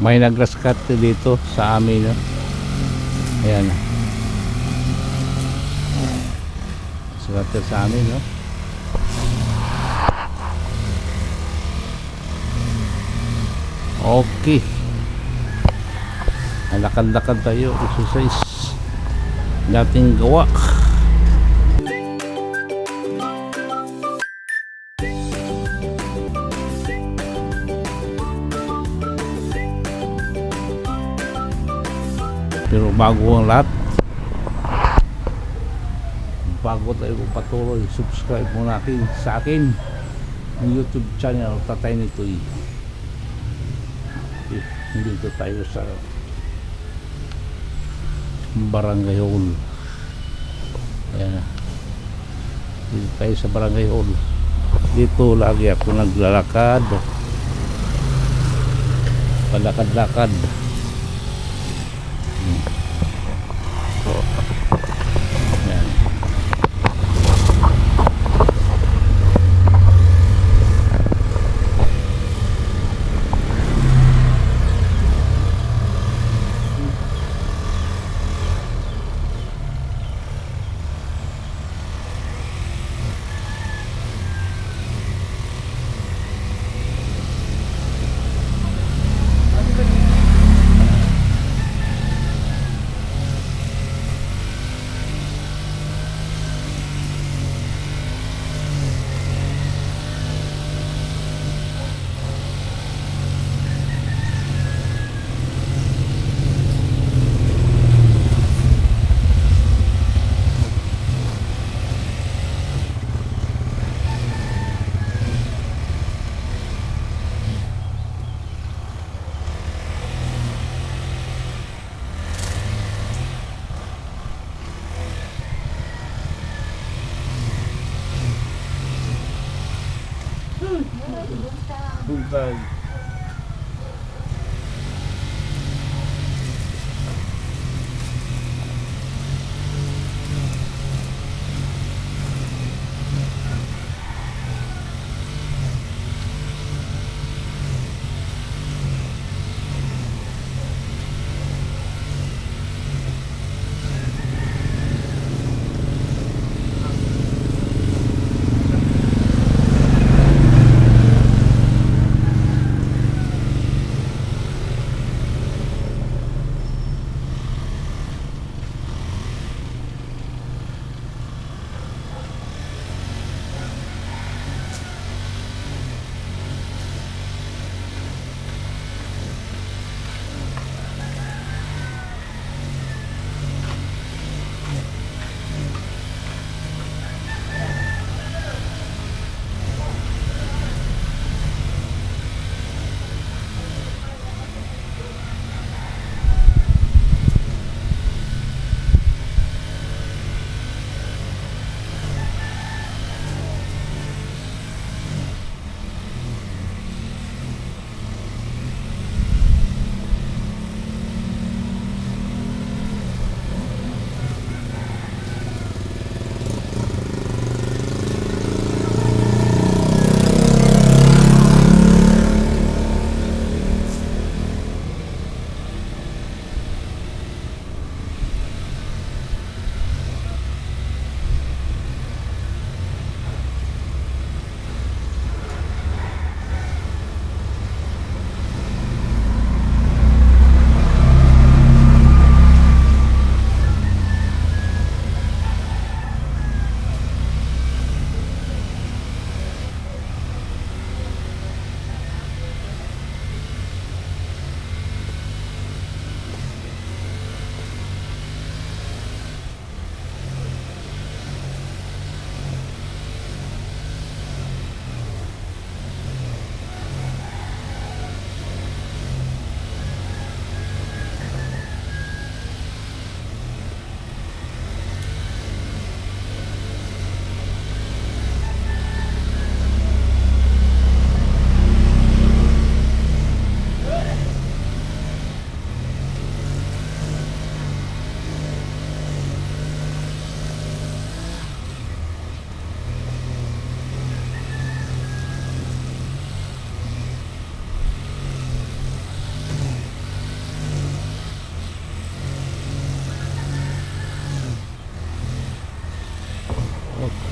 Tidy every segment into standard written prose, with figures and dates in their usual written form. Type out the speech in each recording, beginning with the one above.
May nag-grass cut dito sa amin, no? Ayan. Scatter sa amin, no? Okay. Lakad-lakad tayo, exercise. Dating gawa. Pero bago ang lahat, bago tayo patuloy, subscribe muna sa akin YouTube channel Tatay Nitoy. Dito tayo sa Barangay Hall. Ayan. Dito tayo sa Barangay Hall. Dito lagi ako naglalakad, palakad-lakad. Ayan. Buntag.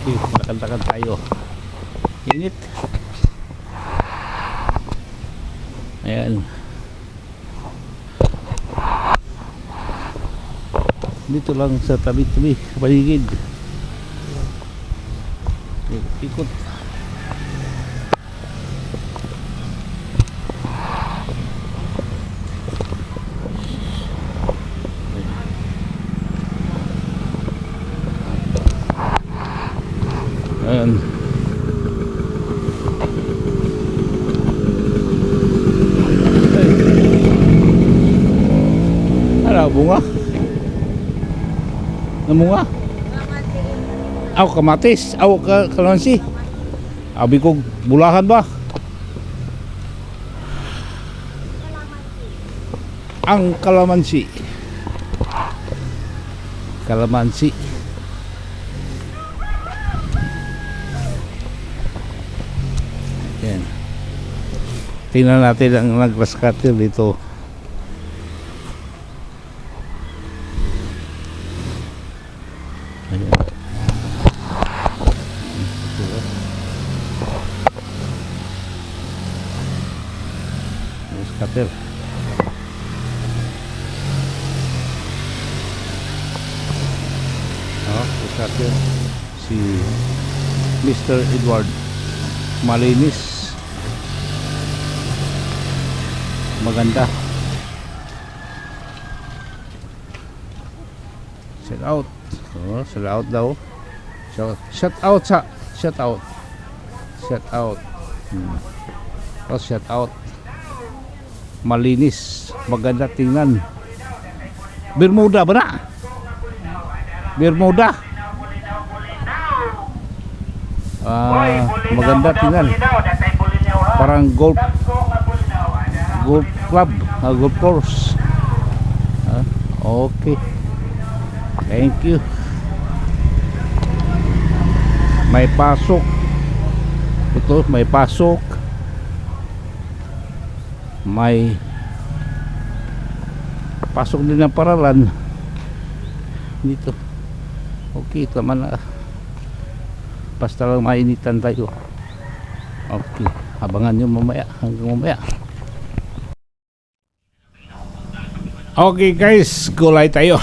Okay, lakad-lakad tayo. Init. Ayan. Dito lang sa tabi-tabi, paligid. Ikot. Ayan. Ano, bunga? Namunga? Aw, kamatis. Aw, kalamansi. Abi ko, bulahan ba? Ang kalamansi. Kalamansi. Yan. Tingnan natin ang nag-grass cutter dito. Ayan. Grass cutter. Grass cutter. Si Mr. Edward. Malinis. Maganda. Shout out. Oh, shout out daw. Shout out sa shout out. Shout out. Oh, shout out. Malinis, maganda tingnan. Bermuda ba na? Bermuda. Maganda tingnan. Parang golf club, golf course. Okay. Thank you. May pasok. Ito, may pasok. May pasok din ng paralan dito. Okay, tama na. Basta lang mainitan tayo. Okay, abangan nyo mamaya, hanggang mamaya. Okay guys, gulay tayo.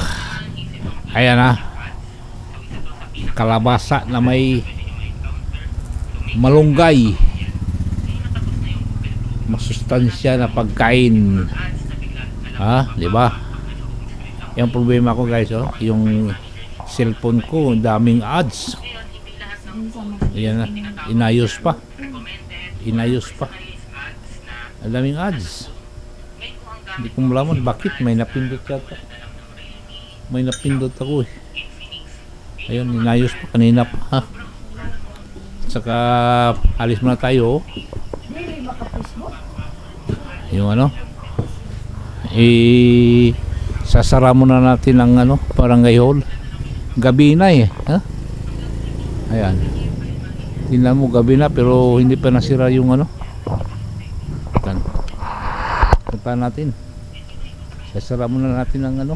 Ayan na. Kalabasa na may malunggay. Masustansya na pagkain. Ha, di ba? Yung problema ko guys, oh, yung cellphone ko, daming ads. Ayan na, inayos pa. Ang daming ads. Hindi ko malaman bakit, may napindot yata. May napindot ako eh. Ayun, inayos pa kanina pa ha. Saka alis muna tayo. Yung ano, sasara muna natin ang ano, barangay hall. Gabi na eh, ha? Ayan. Tingnan mo, gabi na pero hindi pa nasira yung ano. Punta natin. Sasara muna natin ang ano,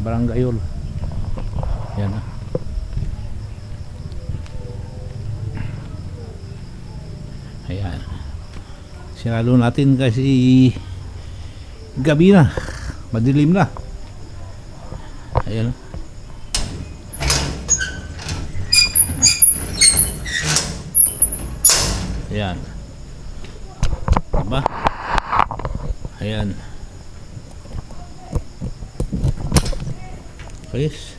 barangay hall. Yan na. Ayan. Sinalo natin kasi gabi na, madilim na. Ayan. Ayan. Diba? Ayan. Please.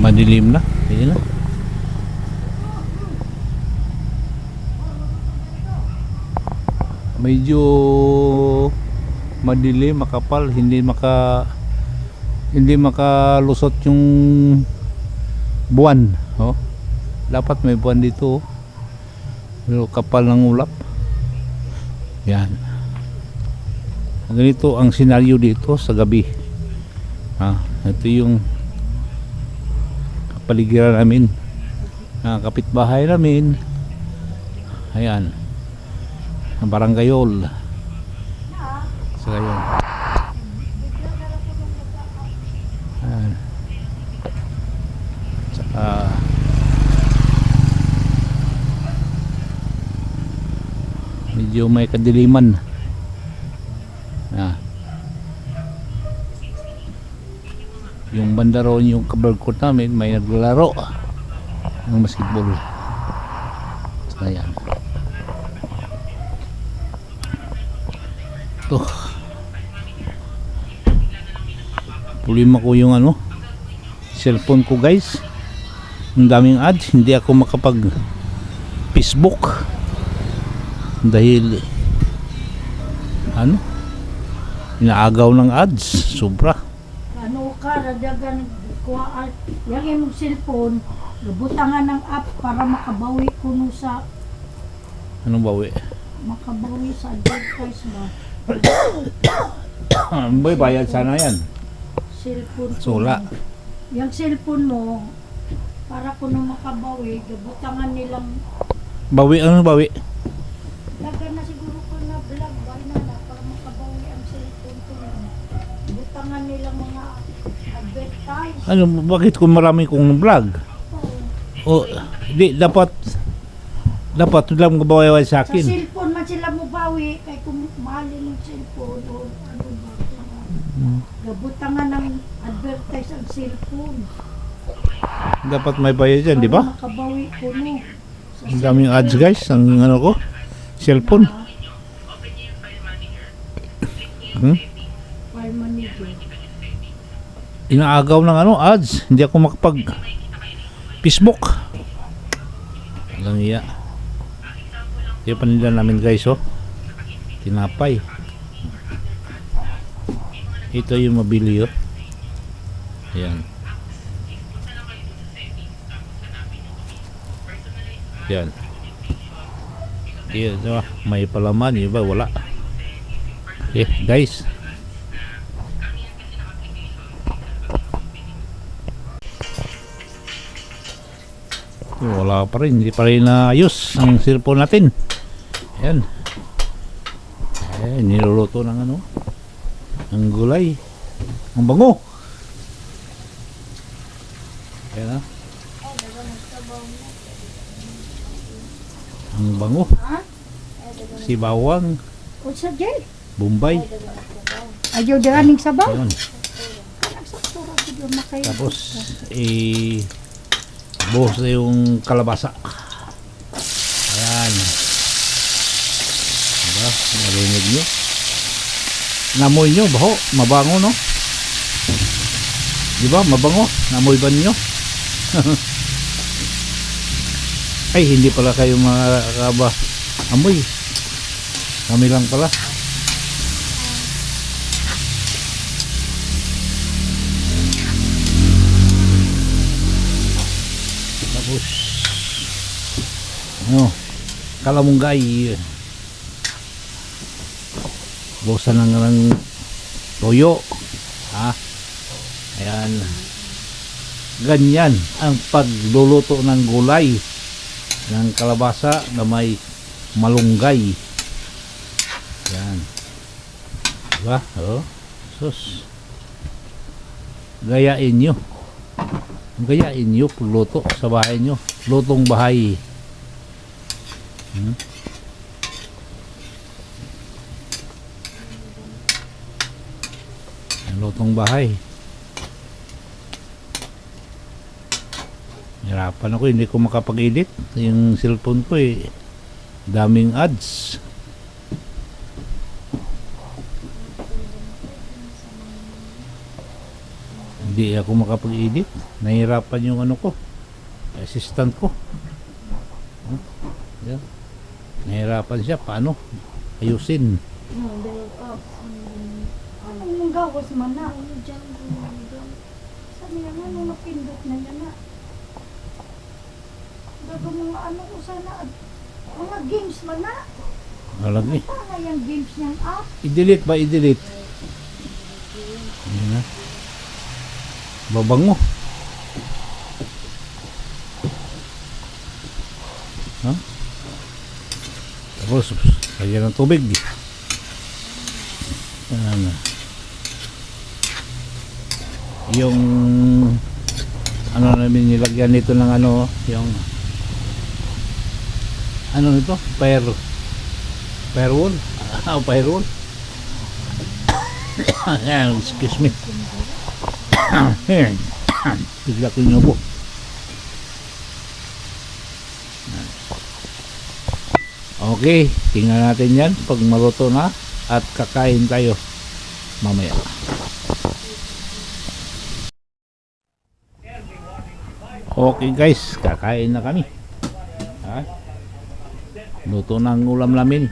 Madilim na. Ayan na. Medyo madilim, makapal, hindi makalusot yung buwan. Oh. Dapat may buwan dito. Oh. Pero kapal ng ulap. Yan. Ganito ang senaryo dito sa gabi. Ito yung kapaligiran namin. Kapitbahay namin. Ayan. Ang barangayol. So, ayan. Ayan. Saka medyo may kadiliman. Yung banda roon, yung kabarkot namin, may naglalaro ng basketball. So, ayan. Ito. Problema ko yung cellphone ko, guys. Ang daming ads, hindi ako makapag Facebook dahil inaagaw ng ads sobra. Radagan kuha yang imong cellphone gabutangan ng app para makabawi kuno sa Anong bawi? makabawi sa advertise ba. Boy, bayad sana yan. Cellphone ko. Sula. Yung cellphone mo para kuno makabawi gabutangan nilang Bawi, ano bawi? dagan na siguro ko na vlog ba na para makabawi ang cellphone ko. Gabutangan nilang mga advertise. Ano, bakit kung marami kong vlog? O, di, dapat lang mabawi sa Sa akin. cellphone man sila mo bawi kay kung mahalin ng cellphone o ano ba. Gabutangan ng advertise ang cellphone. Dapat may bayad yan, di ba? Para makabawi ko no. Ang daming ads, guys, ang ko, cellphone. File manager. Inaagaw ng ads. Hindi ako makapag Facebook. Walang iya. Yung paninda namin, guys, oh. Tinapay. Ito yung mabili, oh. Ayan. Yan. Yan, diba? May palaman, yung iba wala. Okay, guys. Wala pa rin, hindi pa rin naayos ang cellphone natin. Ayan. Ayan, niluluto ng ang gulay. Ang bango. Ayan na. Ang bango. Si bawang, O sa jail. Bombay. Ayaw diraning sabaw. Ayan. Nagsaktura ko makay. Tapos, buhos na yung kalabasa. Ayan. Diba? Narinig nyo? Namoy nyo, baho. Mabango, no? Diba? Mabango. Namoy ba nyo? Ay, hindi pala kayo mga kaba amoy. Kami lang pala. Tapos kalamunggay. Busan ng toyo. Ayan. Ganyan ang pagluluto ng gulay ng kalabasa na may malunggay. Yan. Diba? Sus. Gayain nyo. Gayain nyo luto sa bahay nyo. Lutong bahay. Lutong bahay. Hirapan ako, hindi ko makapag-edit yung cellphone ko daming ads. Hindi ako makapag-edit, nahirapan yung ko, assistant ko. Yan. Nahirapan siya, paano ayusin. Anong gawas man na? Sabi nga nga, nung napindot na yan na. Daga mga ano ko sana, mga games man na. Lagi. Paano yung games niyang app? I-delete ba? I-delete. Ayan na. Babango. Ha? Tapos, lagyan ng tubig. Ayan na. Yung ano namin nilagyan nito ng ano, yung ano nito? Firewall? Firewall? Ayan, excuse me. Bigla ko yung ubo. Okay, tingnan natin yan pag maluto na at kakain tayo mamaya. Okay guys, kakain na kami. Ha? Luto na ang ulam namin.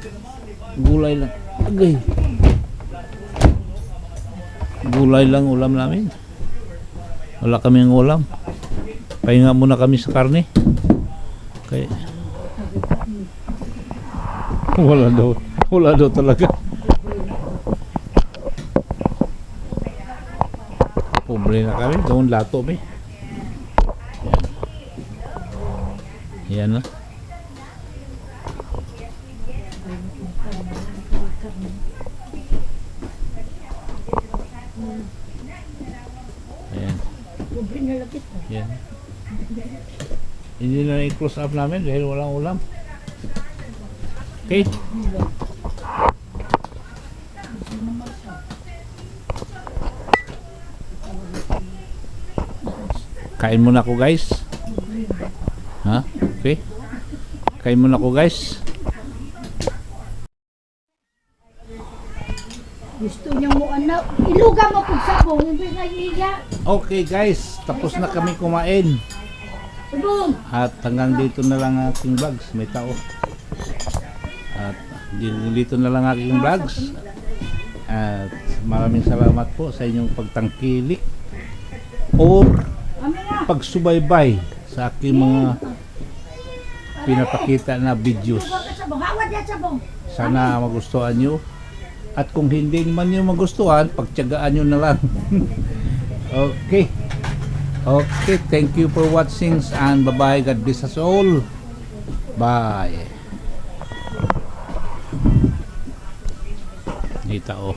Gulay lang. Agay. Gulay lang ulam namin. Wala kaming ulam. Pahinga muna kami sa karne. Kaya wala daw talaga. Pobre na kami, doon lato may. Yan na. Ayan. Pobre na lapit. Yan. Hindi na i-close up namin dahil walang ulam. Okay. Kain muna ako guys. Ha? Okay. Kain muna ako guys. Gusto niyang mo ano, iluga mo pag sabong, hindi na iya. Okay guys, tapos na kami kumain. Sabong! At hanggang dito na lang aking vlogs. May tao. At dito na lang aking vlogs. At maraming salamat po sa inyong pagtangkilik or pagsubaybay sa aking mga pinapakita na videos. Sabong, hawad yan sabong. Sana magustuhan nyo. At kung hindi man nyo magustuhan, pagtiyagaan nyo na lang. Okay. Okay, thank you for watching and bye-bye. God bless us all. Bye. Dito oh.